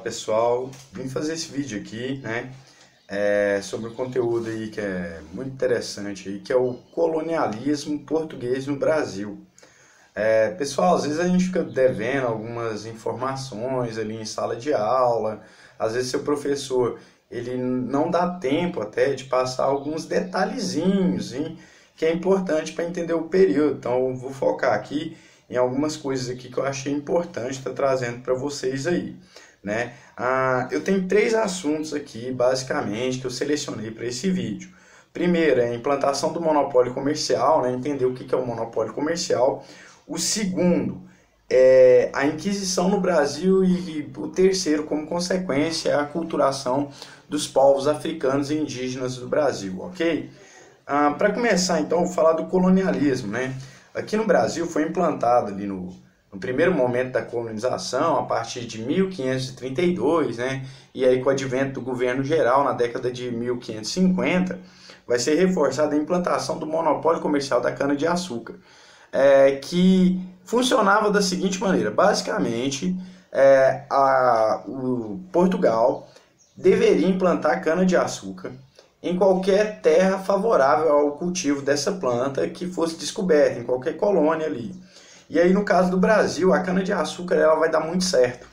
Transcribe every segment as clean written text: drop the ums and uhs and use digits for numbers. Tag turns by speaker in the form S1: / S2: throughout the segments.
S1: pessoal, vim fazer esse vídeo aqui, né, sobre um conteúdo aí que é muito interessante aí, que é o colonialismo português no Brasil. Pessoal, às vezes a gente fica devendo algumas informações ali em sala de aula, às vezes seu professor ele não dá tempo até de passar alguns detalhezinhos, hein, que é importante para entender o período. Então eu vou focar aqui em algumas coisas aqui que eu achei importante estar trazendo para vocês aí, né? Eu tenho 3 assuntos aqui, basicamente, que eu selecionei para esse vídeo. Primeiro é a implantação do monopólio comercial, né? Entender o que é o monopólio comercial. O segundo é a Inquisição no Brasil e o terceiro, como consequência, é a aculturação dos povos africanos e indígenas do Brasil, ok? Para começar, então, eu vou falar do colonialismo, né? Aqui no Brasil foi implantado ali no primeiro momento da colonização, a partir de 1532, né? E aí com o advento do governo geral na década de 1550, vai ser reforçada a implantação do monopólio comercial da cana-de-açúcar, que funcionava da seguinte maneira: basicamente, o Portugal deveria implantar cana-de-açúcar em qualquer terra favorável ao cultivo dessa planta que fosse descoberta, em qualquer colônia ali. E aí, no caso do Brasil, a cana-de-açúcar ela vai dar muito certo.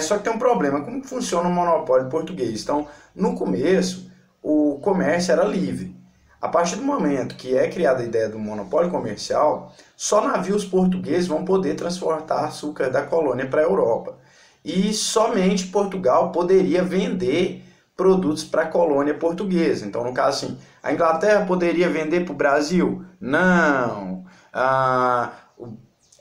S1: Só que tem um problema: como que funciona o monopólio português? Então, no começo, o comércio era livre. A partir do momento que é criada a ideia do monopólio comercial, só navios portugueses vão poder transportar açúcar da colônia para a Europa. E somente Portugal poderia vender produtos para a colônia portuguesa. Então, no caso assim, a Inglaterra poderia vender para o Brasil? Não. A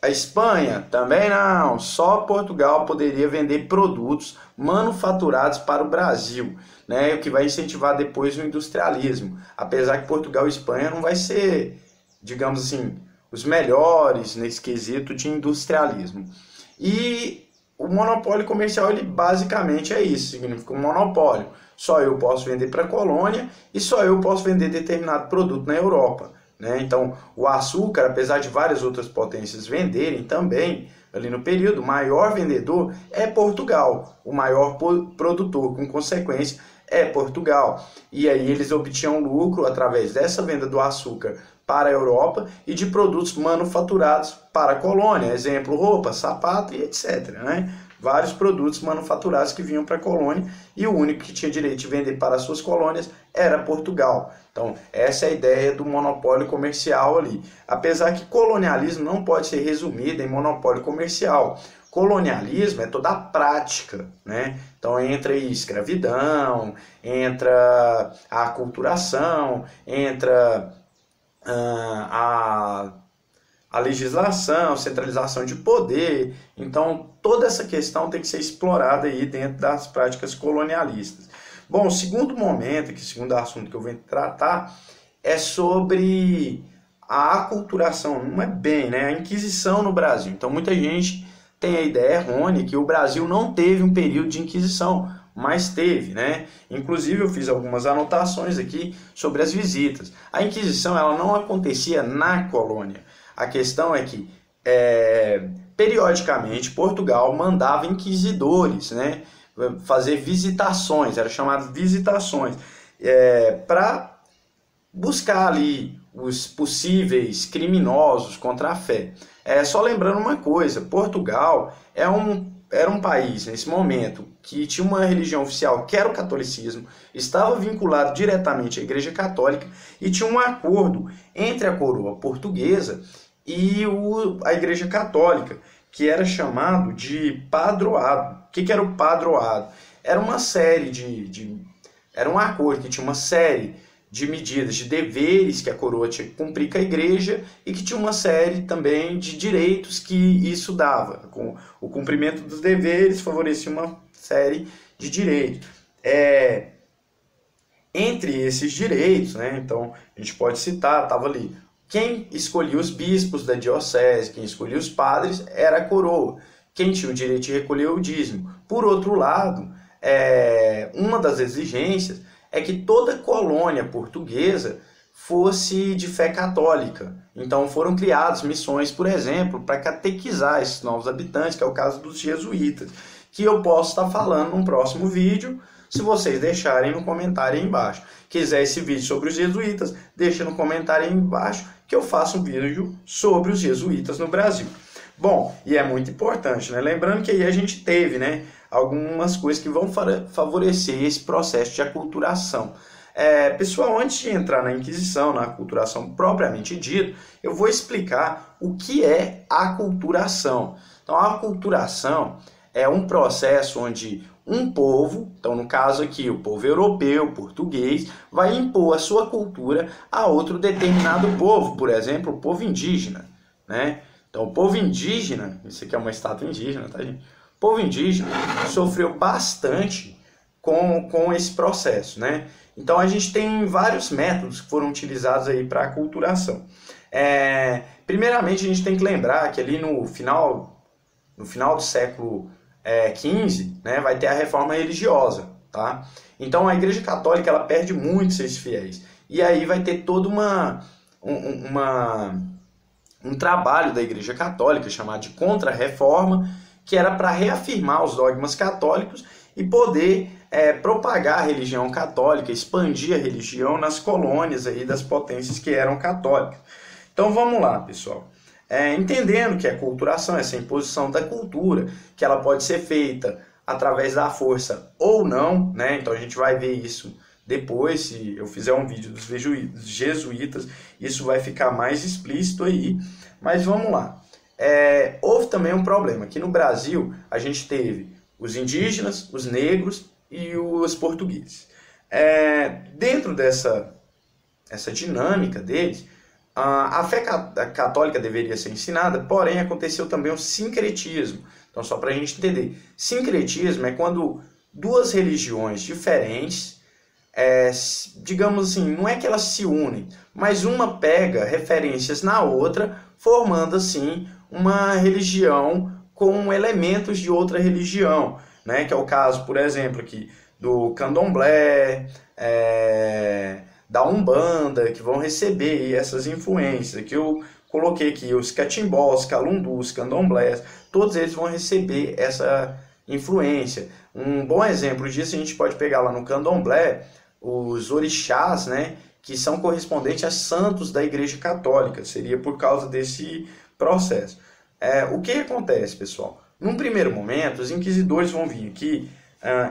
S1: Espanha? Também não. Só Portugal poderia vender produtos manufaturados para o Brasil, né? O que vai incentivar depois o industrialismo. Apesar que Portugal e Espanha não vai ser, digamos assim, os melhores nesse quesito de industrialismo. E o monopólio comercial, ele basicamente é isso, significa um monopólio. Só eu posso vender para a colônia e só eu posso vender determinado produto na Europa, né? Então, o açúcar, apesar de várias outras potências venderem também, ali no período, o maior vendedor é Portugal, o maior produtor, com consequência, é Portugal. E aí eles obtinham lucro através dessa venda do açúcar para a Europa e de produtos manufaturados para a colônia, exemplo, roupa, sapato e etc, né? Vários produtos manufaturados que vinham para a colônia e o único que tinha direito de vender para as suas colônias era Portugal. Então, essa é a ideia do monopólio comercial ali. Apesar que colonialismo não pode ser resumido em monopólio comercial. Colonialismo é toda a prática, né? Então entra aí escravidão, entra a aculturação, entra a legislação, centralização de poder. Então toda essa questão tem que ser explorada aí dentro das práticas colonialistas. Bom, o segundo momento, o segundo assunto que eu venho tratar é sobre a aculturação, não é bem, né? A Inquisição no Brasil. Então muita gente tem a ideia errônea que o Brasil não teve um período de Inquisição, mas teve, né? Inclusive eu fiz algumas anotações aqui sobre as visitas. A Inquisição ela não acontecia na colônia. A questão é que periodicamente Portugal mandava inquisidores, né, fazer visitações, era chamado visitações, para buscar ali os possíveis criminosos contra a fé. Só lembrando uma coisa: Portugal era um país, nesse momento, que tinha uma religião oficial, que era o catolicismo, estava vinculado diretamente à Igreja Católica e tinha um acordo entre a coroa portuguesa e a Igreja Católica, que era chamado de padroado. O que era o padroado? Era uma série era um acordo que tinha uma série de medidas, de deveres que a coroa tinha que cumprir com a igreja e que tinha uma série também de direitos que isso dava. Com o cumprimento dos deveres favorecia uma série de direitos. Entre esses direitos, né, então a gente pode citar, estava ali, quem escolhia os bispos da diocese, quem escolhia os padres era a coroa. Quem tinha o direito de recolher o dízimo. Por outro lado, uma das exigências é que toda colônia portuguesa fosse de fé católica. Então foram criadas missões, por exemplo, para catequizar esses novos habitantes, que é o caso dos jesuítas. que eu posso estar falando num próximo vídeo, se vocês deixarem no comentário aí embaixo. Quiser esse vídeo sobre os jesuítas, deixa no comentário aí embaixo que eu faço um vídeo sobre os jesuítas no Brasil. Bom, e é muito importante, né? Lembrando que aí a gente teve, né, algumas coisas que vão favorecer esse processo de aculturação. Pessoal, antes de entrar na Inquisição, na aculturação propriamente dita, eu vou explicar o que é aculturação. Então, a aculturação é um processo onde um povo, então no caso aqui o povo europeu, português, vai impor a sua cultura a outro determinado povo, por exemplo, o povo indígena, né? Então, o povo indígena, isso aqui é uma estátua indígena, tá, gente? O povo indígena sofreu bastante com esse processo, né? Então, a gente tem vários métodos que foram utilizados aí para a aculturação. Primeiramente, a gente tem que lembrar que ali no final do século XV, né, vai ter a reforma religiosa, tá? Então, a Igreja Católica ela perde muito seus fiéis. E aí vai ter todo um trabalho da Igreja Católica chamado de Contra-Reforma, que era para reafirmar os dogmas católicos e poder propagar a religião católica, expandir a religião nas colônias aí das potências que eram católicas. Então vamos lá, pessoal. Entendendo que a aculturação, essa imposição da cultura, que ela pode ser feita através da força ou não, né? Então a gente vai ver isso depois, se eu fizer um vídeo dos jesuítas, isso vai ficar mais explícito aí. Mas vamos lá. Houve também um problema. Aqui no Brasil, a gente teve os indígenas, os negros e os portugueses. Dentro dessa dinâmica deles, a fé católica deveria ser ensinada, porém aconteceu também o sincretismo. Então, só para a gente entender, sincretismo é quando duas religiões diferentes, digamos assim, não é que elas se unem, mas uma pega referências na outra, formando assim uma religião com elementos de outra religião, né? Que é o caso, por exemplo, aqui do candomblé, da Umbanda, que vão receber essas influências. Aqui eu coloquei aqui os catimbós, calundus, candomblés, todos eles vão receber essa influência. Um bom exemplo disso a gente pode pegar lá no candomblé, os orixás, né, que são correspondentes a santos da Igreja Católica, seria por causa desse processo. O que acontece, pessoal? Num primeiro momento, os inquisidores vão vir aqui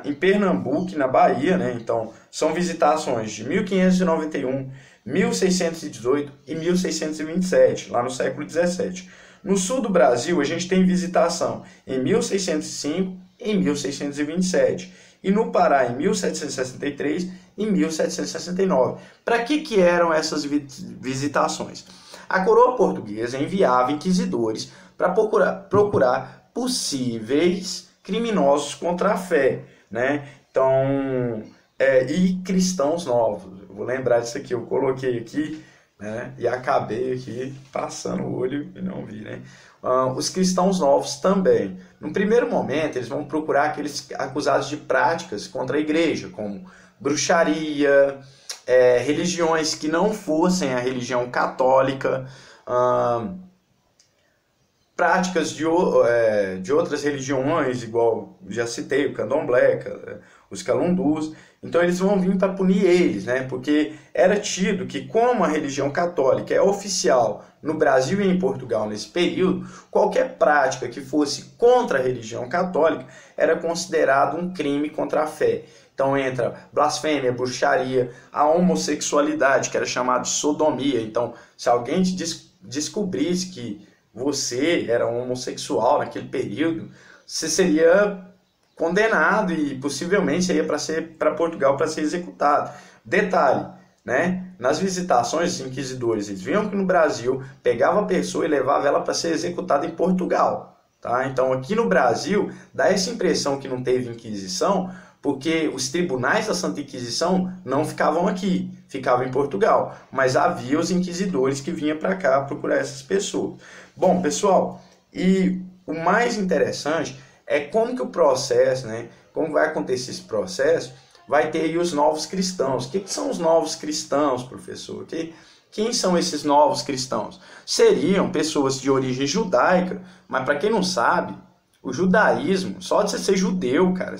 S1: em Pernambuco, na Bahia, né? Então, são visitações de 1591, 1618 e 1627, lá no século XVII. No sul do Brasil, a gente tem visitação em 1605 e 1627. E no Pará, em 1763 e 1769. Para que eram essas visitações? A coroa portuguesa enviava inquisidores para procurar possíveis criminosos contra a fé, né? Então, e cristãos novos. Eu vou lembrar disso aqui, eu coloquei aqui, né? E acabei aqui passando o olho e não vi, né? Os cristãos novos também. No primeiro momento, eles vão procurar aqueles acusados de práticas contra a igreja, como bruxaria, religiões que não fossem a religião católica, práticas de outras religiões, igual já citei, o candomblé, os calundus. Então eles vão vir para punir eles, né? Porque era tido que, como a religião católica é oficial no Brasil e em Portugal nesse período, qualquer prática que fosse contra a religião católica era considerado um crime contra a fé. Então entra blasfêmia, bruxaria, a homossexualidade, que era chamada de sodomia. Então, se alguém te descobrisse que você era homossexual naquele período, você seria condenado e possivelmente seria para Portugal para ser executado. Detalhe, né? Nas visitações, os inquisidores eles vinham aqui no Brasil, pegavam a pessoa e levavam ela para ser executada em Portugal. Tá? Então aqui no Brasil dá essa impressão que não teve Inquisição, porque os tribunais da Santa Inquisição não ficavam aqui, ficavam em Portugal, mas havia os inquisidores que vinham para cá procurar essas pessoas. Bom, pessoal, e o mais interessante é como que o processo, né, como vai acontecer esse processo, vai ter aí os novos cristãos. O que são os novos cristãos, professor? Quem são esses novos cristãos? Seriam pessoas de origem judaica, mas para quem não sabe, O judaísmo, só de você ser judeu, cara.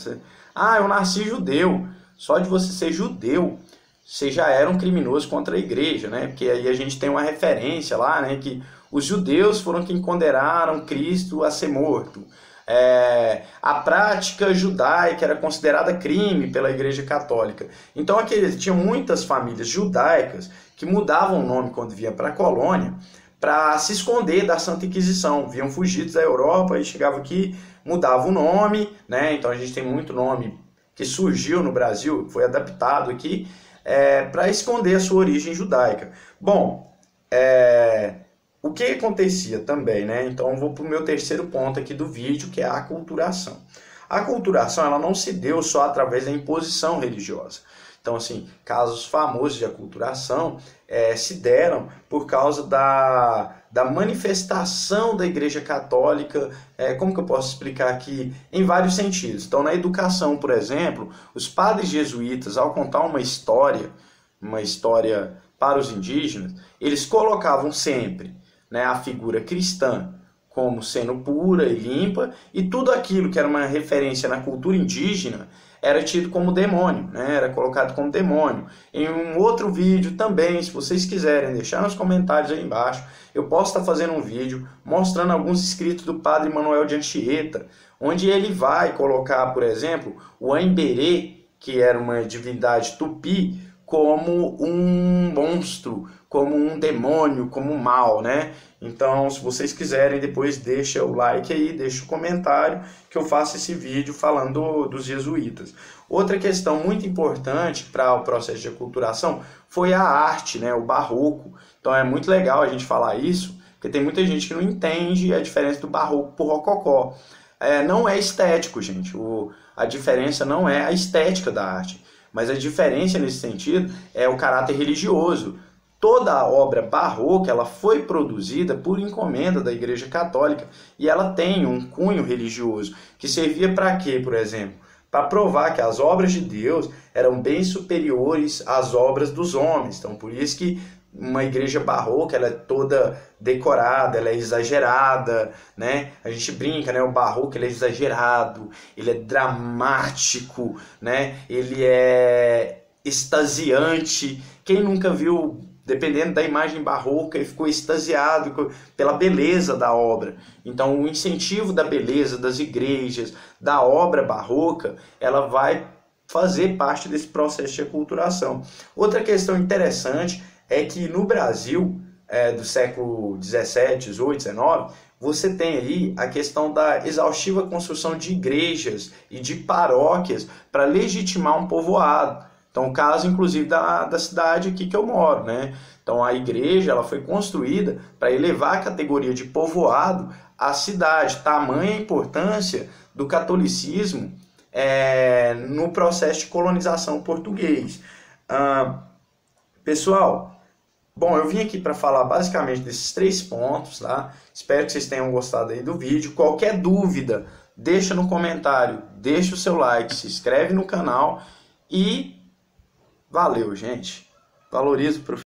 S1: Eu nasci judeu. Só de você ser judeu, você já era um criminoso contra a igreja, né? Porque aí a gente tem uma referência lá, né? Que os judeus foram quem condenaram Cristo a ser morto. A prática judaica era considerada crime pela Igreja Católica. Então tinha muitas famílias judaicas que mudavam o nome quando vinham para a colônia para se esconder da Santa Inquisição. Vinham fugidos da Europa e chegavam aqui, mudavam o nome, né? Então a gente tem muito nome que surgiu no Brasil, foi adaptado aqui, para esconder a sua origem judaica. Bom, o que acontecia também, né? Então eu vou para o meu terceiro ponto aqui do vídeo, que é a aculturação. A aculturação, ela não se deu só através da imposição religiosa. Então, assim, casos famosos de aculturação se deram por causa da manifestação da Igreja Católica, como que eu posso explicar aqui? Em vários sentidos. Então, na educação, por exemplo, os padres jesuítas, ao contar uma história para os indígenas, eles colocavam sempre, né, a figura cristã como sendo pura e limpa, e tudo aquilo que era uma referência na cultura indígena era tido como demônio, né? Era colocado como demônio. Em um outro vídeo também, se vocês quiserem deixar nos comentários aí embaixo, eu posso estar fazendo um vídeo mostrando alguns escritos do padre Manuel de Anchieta, onde ele vai colocar, por exemplo, o Emberê, que era uma divindade tupi, como um monstro, como um demônio, como um mal, né? Então, se vocês quiserem, depois deixa o like aí, deixa o comentário, que eu faço esse vídeo falando dos jesuítas. Outra questão muito importante para o processo de aculturação foi a arte, né? O barroco. Então é muito legal a gente falar isso, porque tem muita gente que não entende a diferença do barroco para o rococó. Não é estético, gente. A diferença não é a estética da arte, mas a diferença nesse sentido é o caráter religioso. Toda a obra barroca ela foi produzida por encomenda da Igreja Católica e ela tem um cunho religioso que servia para quê, por exemplo? Para provar que as obras de Deus eram bem superiores às obras dos homens. Então, por isso que uma igreja barroca ela é toda decorada, ela é exagerada, né? A gente brinca, né? O barroco ele é exagerado, ele é dramático, né? Ele é extasiante. Quem nunca viu, dependendo da imagem barroca, e ficou extasiado pela beleza da obra? Então, o incentivo da beleza das igrejas, da obra barroca, ela vai fazer parte desse processo de aculturação. Outra questão interessante é que no Brasil, do século 17, 18, 19, você tem aí a questão da exaustiva construção de igrejas e de paróquias para legitimar um povoado. Então, o caso, inclusive, da cidade aqui que eu moro, né? Então, a igreja ela foi construída para elevar a categoria de povoado à cidade. Tamanha a importância do catolicismo no processo de colonização português. Pessoal, bom, eu vim aqui para falar basicamente desses 3 pontos, tá? Espero que vocês tenham gostado aí do vídeo. Qualquer dúvida, deixa no comentário, deixa o seu like, se inscreve no canal e valeu, gente. Valorize o professor.